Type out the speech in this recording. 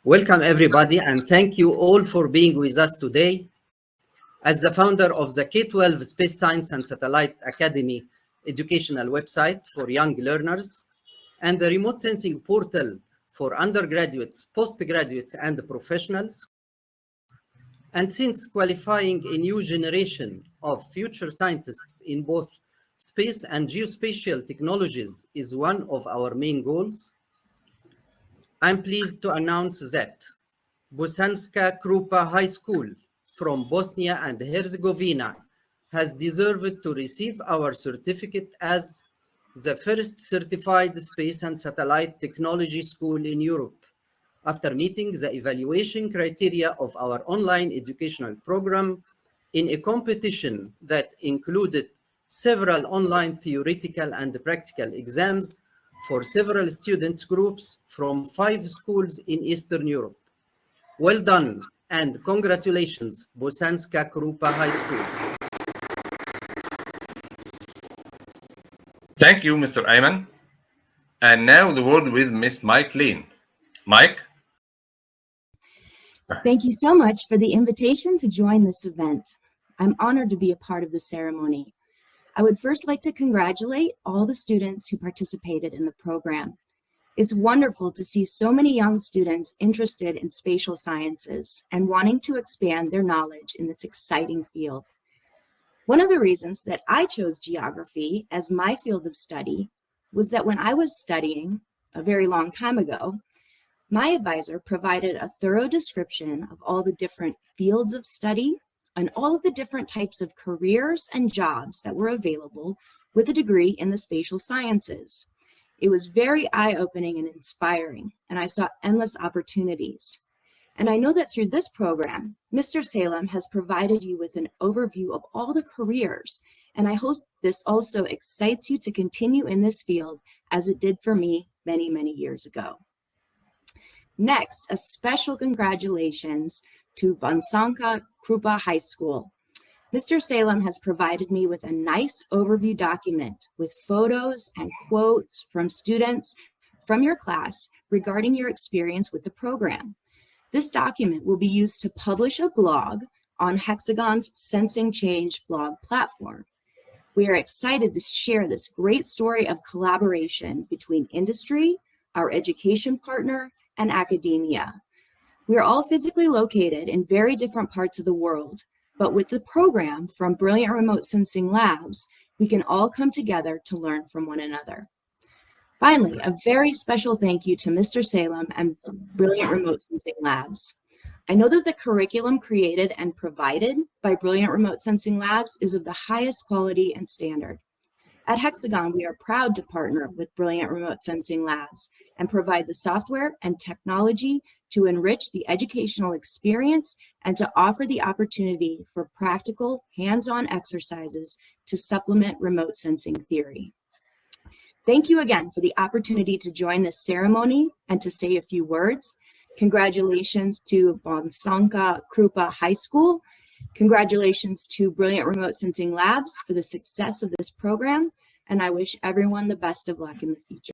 Welcome everybody, and thank you all for being with us today. As the founder of the K12 Space Science and Satellite Academy educational website for young learners and the remote sensing portal for undergraduates, postgraduates, and professionals, and since qualifying a new generation of future scientists in both space and geospatial technologies is one of our main goals, I'm pleased to announce that Bosanska Krupa High School from Bosnia and Herzegovina has deserved to receive our certificate as the first certified space and satellite technology school in Europe, after meeting the evaluation criteria of our online educational program in a competition that included several online theoretical and practical exams for several students groups from 5 schools in Eastern Europe. Well done and congratulations, Bosanska Krupa High School. Thank you, Mr. Ayman. And now the word with Ms. Mike Lean. Mike? Thank you so much for the invitation to join this event. I'm honored to be a part of the ceremony. I would first like to congratulate all the students who participated in the program. It's wonderful to see so many young students interested in spatial sciences and wanting to expand their knowledge in this exciting field. One of the reasons that I chose geography as my field of study was that when I was studying a very long time ago, my advisor provided a thorough description of all the different fields of study and all of the different types of careers and jobs that were available with a degree in the spatial sciences. It was very eye-opening and inspiring, and I saw endless opportunities. And I know that through this program, Mr. Salem has provided you with an overview of all the careers, and I hope this also excites you to continue in this field as it did for me many, many years ago. Next, a special congratulations to Bosanska Krupa High School. Mr. Salem has provided me with a nice overview document with photos and quotes from students from your class regarding your experience with the program. This document will be used to publish a blog on Hexagon's Sensing Change blog platform. We are excited to share this great story of collaboration between industry, our education partner, and academia. We are all physically located in very different parts of the world, but with the program from Brilliant Remote Sensing Labs, we can all come together to learn from one another. Finally, a very special thank you to Mr. Salem and Brilliant Remote Sensing Labs. I know that the curriculum created and provided by Brilliant Remote Sensing Labs is of the highest quality and standard. At Hexagon, we are proud to partner with Brilliant Remote Sensing Labs and provide the software and technology to enrich the educational experience and to offer the opportunity for practical, hands-on exercises to supplement remote sensing theory. Thank you again for the opportunity to join this ceremony and to say a few words. Congratulations to Bosanska Krupa High School. Congratulations to Brilliant Remote Sensing Labs for the success of this program, and I wish everyone the best of luck in the future.